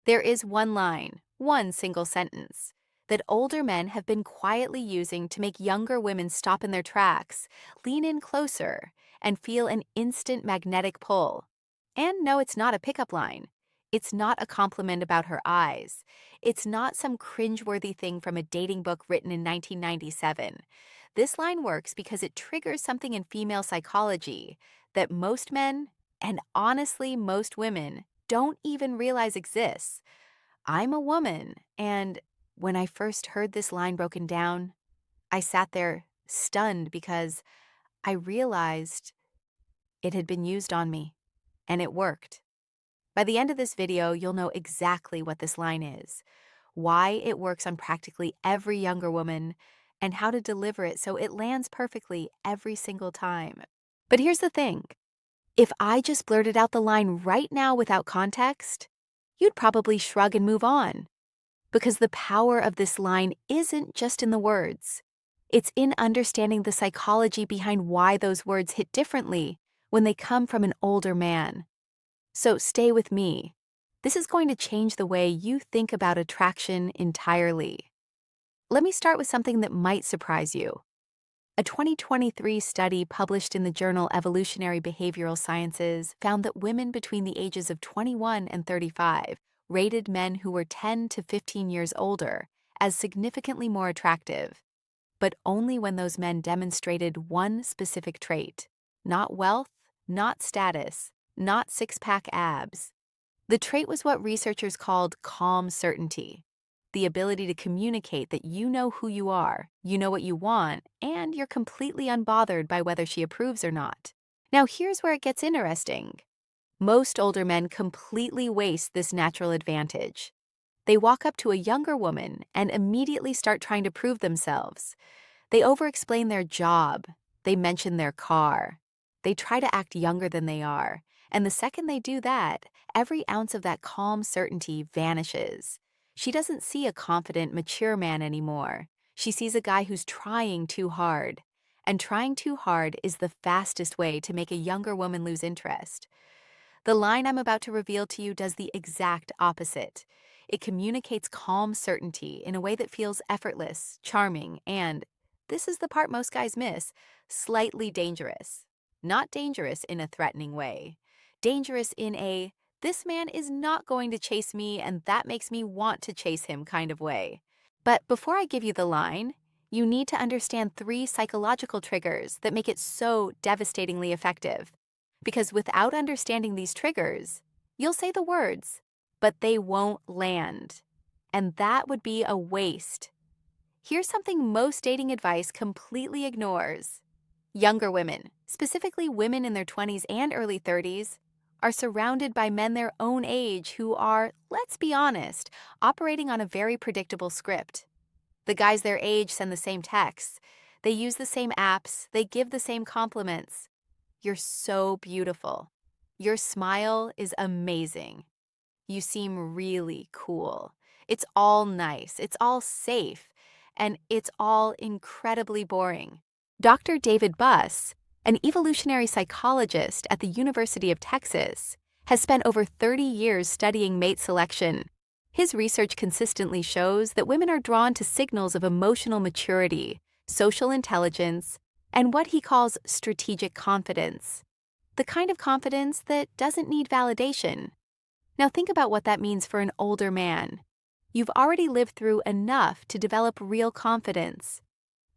There is one line, one single sentence, that older men have been quietly using to make younger women stop in their tracks, lean in closer, and feel an instant magnetic pull. And no, it's not a pickup line. It's not a compliment about her eyes. It's not some cringeworthy thing from a dating book written in 1997. This line works because it triggers something in female psychology that most men, and honestly most women, don't even realize exists. I'm a woman, and when I first heard this line broken down, I sat there stunned because I realized it had been used on me, and it worked. By the end of this video, you'll know exactly what this line is, why it works on practically every younger woman, and how to deliver it so it lands perfectly every single time. But here's the thing. If I just blurted out the line right now without context, you'd probably shrug and move on. Because the power of this line isn't just in the words. It's in understanding the psychology behind why those words hit differently when they come from an older man. So stay with me. This is going to change the way you think about attraction entirely. Let me start with something that might surprise you. A 2023 study published in the journal Evolutionary Behavioral Sciences found that women between the ages of 21 and 35 rated men who were 10 to 15 years older as significantly more attractive, but only when those men demonstrated one specific trait: not wealth, not status, not six-pack abs. The trait was what researchers called calm certainty, the ability to communicate that you know who you are, you know what you want, and you're completely unbothered by whether she approves or not. Now, here's where it gets interesting. Most older men completely waste this natural advantage. They walk up to a younger woman and immediately start trying to prove themselves. They over-explain their job. They mention their car. They try to act younger than they are. And the second they do that, every ounce of that calm certainty vanishes. She doesn't see a confident, mature man anymore. She sees a guy who's trying too hard. And trying too hard is the fastest way to make a younger woman lose interest. The line I'm about to reveal to you does the exact opposite. It communicates calm certainty in a way that feels effortless, charming, and, this is the part most guys miss, slightly dangerous. Not dangerous in a threatening way. Dangerous in a, this man is not going to chase me and that makes me want to chase him kind of way. But before I give you the line, you need to understand 3 psychological triggers that make it so devastatingly effective. Because without understanding these triggers, you'll say the words, but they won't land. And that would be a waste. Here's something most dating advice completely ignores. Younger women, specifically women in their 20s and early 30s, are surrounded by men their own age who are, let's be honest, operating on a very predictable script. The guys their age send the same texts. They use the same apps. They give the same compliments. You're so beautiful. Your smile is amazing. You seem really cool. It's all nice. It's all safe. And it's all incredibly boring. Dr. David Buss, an evolutionary psychologist at the University of Texas, has spent over 30 years studying mate selection. His research consistently shows that women are drawn to signals of emotional maturity, social intelligence, and what he calls strategic confidence, the kind of confidence that doesn't need validation. Now think about what that means for an older man. You've already lived through enough to develop real confidence.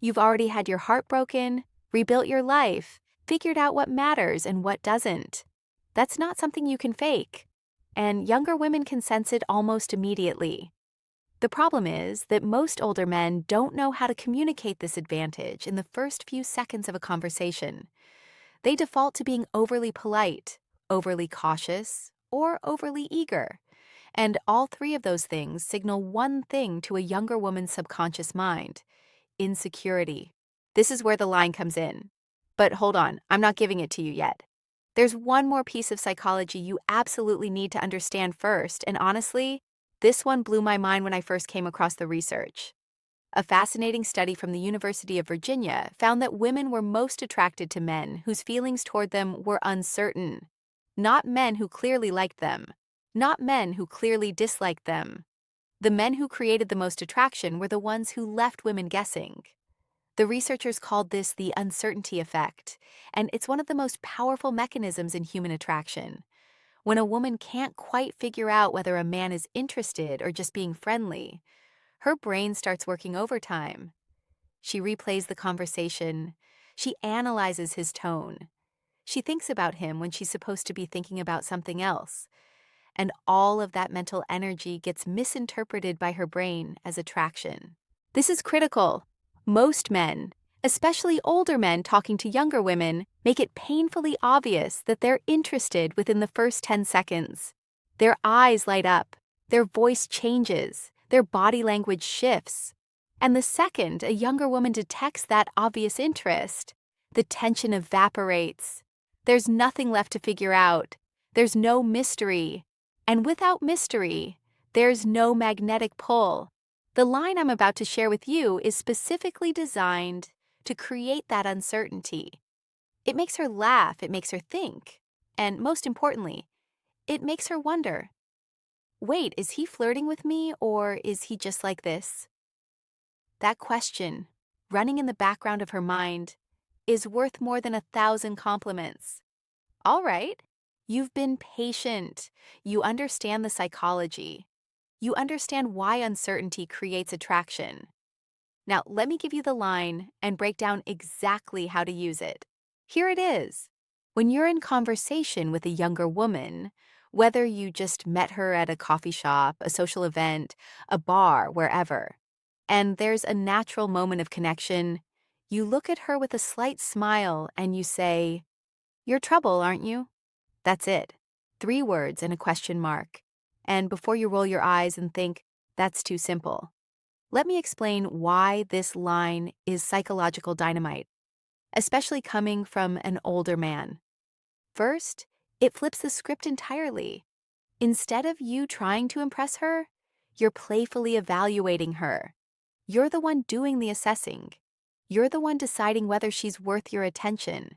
You've already had your heart broken, rebuilt your life, figured out what matters and what doesn't. That's not something you can fake. And younger women can sense it almost immediately. The problem is that most older men don't know how to communicate this advantage in the first few seconds of a conversation. They default to being overly polite, overly cautious, or overly eager. And all 3 of those things signal one thing to a younger woman's subconscious mind: insecurity. This is where the line comes in. But hold on, I'm not giving it to you yet. There's one more piece of psychology you absolutely need to understand first, and honestly, this one blew my mind when I first came across the research. A fascinating study from the University of Virginia found that women were most attracted to men whose feelings toward them were uncertain, not men who clearly liked them. not men who clearly disliked them. The men who created the most attraction were the ones who left women guessing. The researchers called this the uncertainty effect, and it's one of the most powerful mechanisms in human attraction. When a woman can't quite figure out whether a man is interested or just being friendly, her brain starts working overtime. She replays the conversation. She analyzes his tone. She thinks about him when she's supposed to be thinking about something else. And all of that mental energy gets misinterpreted by her brain as attraction. This is critical. Most men, especially older men talking to younger women, make it painfully obvious that they're interested within the first 10 seconds. Their eyes light up, their voice changes, their body language shifts. And the second a younger woman detects that obvious interest, the tension evaporates. There's nothing left to figure out. There's no mystery. And without mystery, there's no magnetic pull. The line I'm about to share with you is specifically designed to create that uncertainty. It makes her laugh, it makes her think, and most importantly, it makes her wonder, wait, is he flirting with me or is he just like this? That question, running in the background of her mind, is worth more than 1,000 compliments. All right, you've been patient. You understand the psychology. You understand why uncertainty creates attraction. Now, let me give you the line and break down exactly how to use it. Here it is. When you're in conversation with a younger woman, whether you just met her at a coffee shop, a social event, a bar, wherever, and there's a natural moment of connection, you look at her with a slight smile and you say, "You're trouble, aren't you?" That's it. 3 words and a question mark. And before you roll your eyes and think, that's too simple, let me explain why this line is psychological dynamite, especially coming from an older man. First, it flips the script entirely. Instead of you trying to impress her, you're playfully evaluating her. You're the one doing the assessing. You're the one deciding whether she's worth your attention.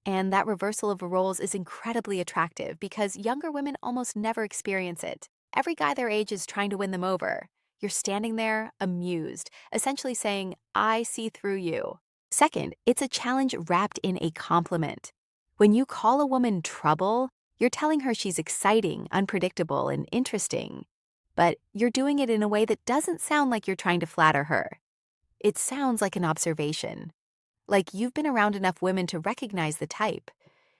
And that reversal of roles is incredibly attractive because younger women almost never experience it. Every guy their age is trying to win them over. You're standing there, amused, essentially saying, "I see through you." Second, it's a challenge wrapped in a compliment. When you call a woman trouble, you're telling her she's exciting, unpredictable, and interesting. But you're doing it in a way that doesn't sound like you're trying to flatter her. It sounds like an observation. Like you've been around enough women to recognize the type.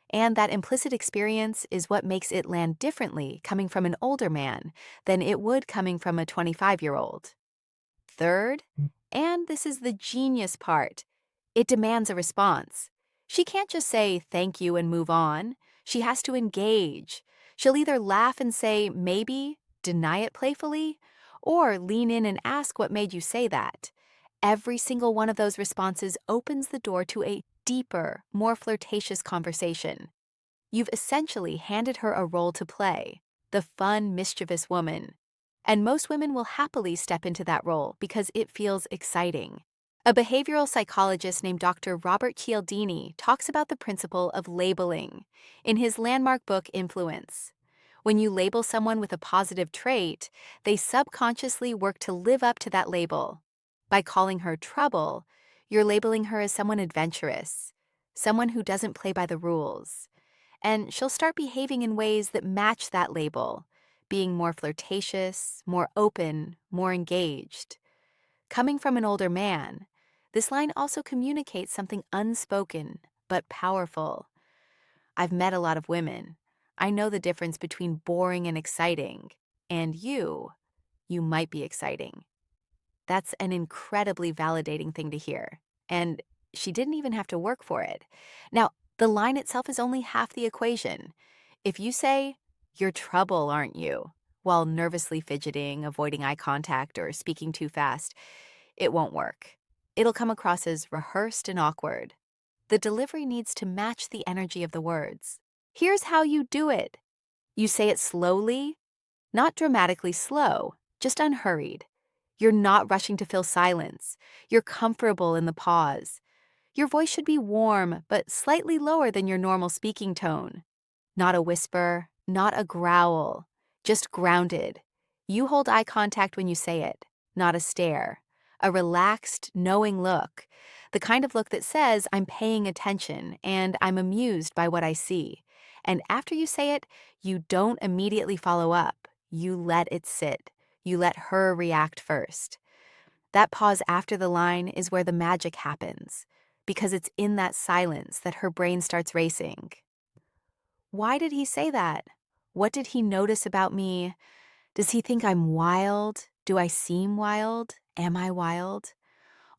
And that implicit experience is what makes it land differently coming from an older man than it would coming from a 25-year-old. Third, and this is the genius part, it demands a response. She can't just say thank you and move on. She has to engage. She'll either laugh and say maybe, deny it playfully, or lean in and ask what made you say that. Every single one of those responses opens the door to a deeper, more flirtatious conversation. You've essentially handed her a role to play, the fun, mischievous woman. And most women will happily step into that role because it feels exciting. A behavioral psychologist named Dr. Robert Cialdini talks about the principle of labeling in his landmark book, Influence. When you label someone with a positive trait, they subconsciously work to live up to that label. By calling her trouble, you're labeling her as someone adventurous, someone who doesn't play by the rules. And she'll start behaving in ways that match that label, being more flirtatious, more open, more engaged. Coming from an older man, this line also communicates something unspoken but powerful. I've met a lot of women. I know the difference between boring and exciting, and you might be exciting. That's an incredibly validating thing to hear, and she didn't even have to work for it. Now, the line itself is only half the equation. If you say, "You're trouble, aren't you?" while nervously fidgeting, avoiding eye contact, or speaking too fast, it won't work. It'll come across as rehearsed and awkward. The delivery needs to match the energy of the words. Here's how you do it. You say it slowly, not dramatically slow, just unhurried. You're not rushing to fill silence. You're comfortable in the pause. Your voice should be warm, but slightly lower than your normal speaking tone. Not a whisper, not a growl. just grounded. You hold eye contact when you say it, not a stare. A relaxed, knowing look. The kind of look that says, I'm paying attention and I'm amused by what I see. And after you say it, you don't immediately follow up. You let it sit. You let her react first. That pause after the line is where the magic happens, because it's in that silence that her brain starts racing. Why did he say that? What did he notice about me? Does he think I'm wild? Do I seem wild? Am I wild?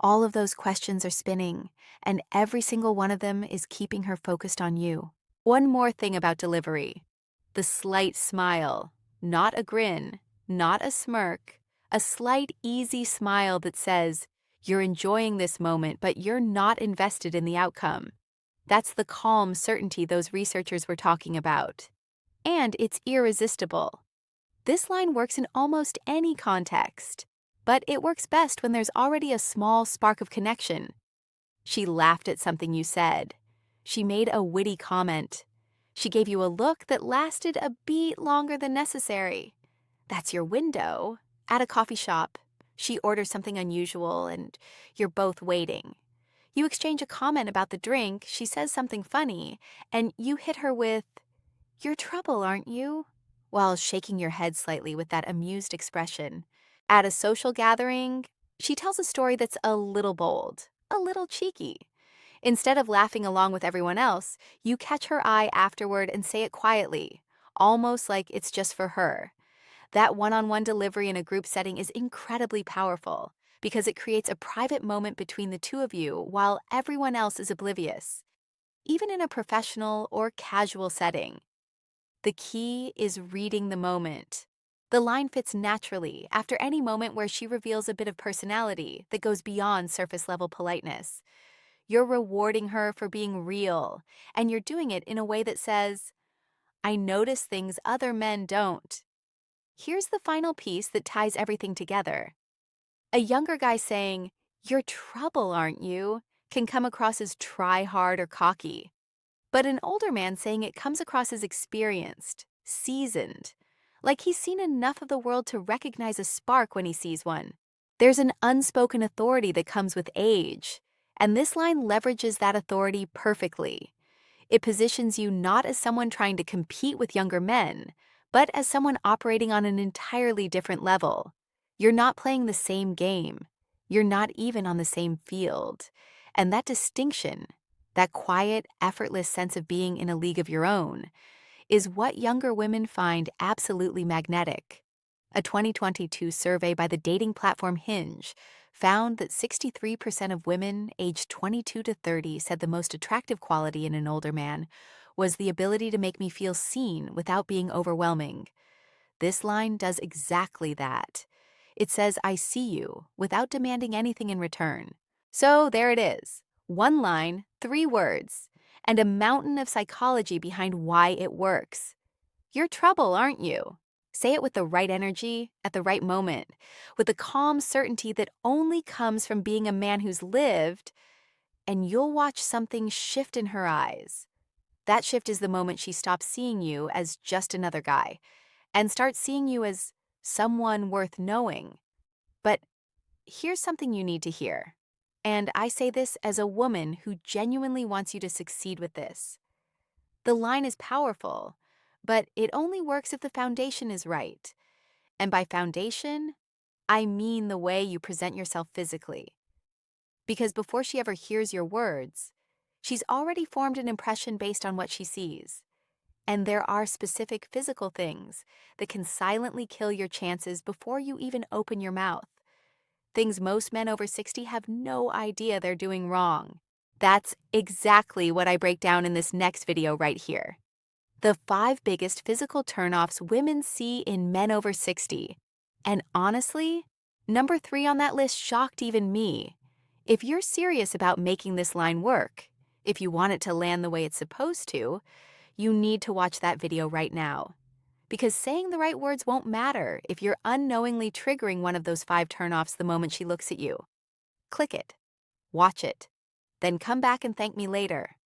All of those questions are spinning, and every single one of them is keeping her focused on you. One more thing about delivery: the slight smile, not a grin, not a smirk, a slight, easy smile that says, you're enjoying this moment, but you're not invested in the outcome. That's the calm certainty those researchers were talking about. And it's irresistible. This line works in almost any context, but it works best when there's already a small spark of connection. She laughed at something you said. She made a witty comment. She gave you a look that lasted a beat longer than necessary. That's your window. At a coffee shop, she orders something unusual and you're both waiting. You exchange a comment about the drink, she says something funny, and you hit her with, "You're trouble, aren't you?" while shaking your head slightly with that amused expression. At a social gathering, she tells a story that's a little bold, a little cheeky. Instead of laughing along with everyone else, you catch her eye afterward and say it quietly, almost like it's just for her. That one-on-one delivery in a group setting is incredibly powerful because it creates a private moment between the two of you while everyone else is oblivious. Even in a professional or casual setting, the key is reading the moment. The line fits naturally after any moment where she reveals a bit of personality that goes beyond surface-level politeness. You're rewarding her for being real, and you're doing it in a way that says, I notice things other men don't. Here's the final piece that ties everything together. A younger guy saying, "You're trouble, aren't you?" can come across as try-hard or cocky. But an older man saying it comes across as experienced, seasoned, like he's seen enough of the world to recognize a spark when he sees one. There's an unspoken authority that comes with age, and this line leverages that authority perfectly. It positions you not as someone trying to compete with younger men, but as someone operating on an entirely different level. You're not playing the same game. You're not even on the same field. And that distinction, that quiet, effortless sense of being in a league of your own, is what younger women find absolutely magnetic. A 2022 survey by the dating platform Hinge found that 63% of women aged 22 to 30 said the most attractive quality in an older man was the ability to make me feel seen without being overwhelming. This line does exactly that. It says, I see you, without demanding anything in return. So there it is. One line, 3 words, and a mountain of psychology behind why it works. You're trouble, aren't you? Say it with the right energy, at the right moment, with the calm certainty that only comes from being a man who's lived, and you'll watch something shift in her eyes. That shift is the moment she stops seeing you as just another guy and starts seeing you as someone worth knowing. But here's something you need to hear. And I say this as a woman who genuinely wants you to succeed with this. The line is powerful, but it only works if the foundation is right. And by foundation, I mean the way you present yourself physically. Because before she ever hears your words, she's already formed an impression based on what she sees. And there are specific physical things that can silently kill your chances before you even open your mouth. Things most men over 60 have no idea they're doing wrong. That's exactly what I break down in this next video right here. The 5 biggest physical turnoffs women see in men over 60. And honestly, number 3 on that list shocked even me. If you're serious about making this line work, if you want it to land the way it's supposed to, you need to watch that video right now. Because saying the right words won't matter if you're unknowingly triggering one of those 5 turnoffs the moment she looks at you. Click it, watch it, then come back and thank me later.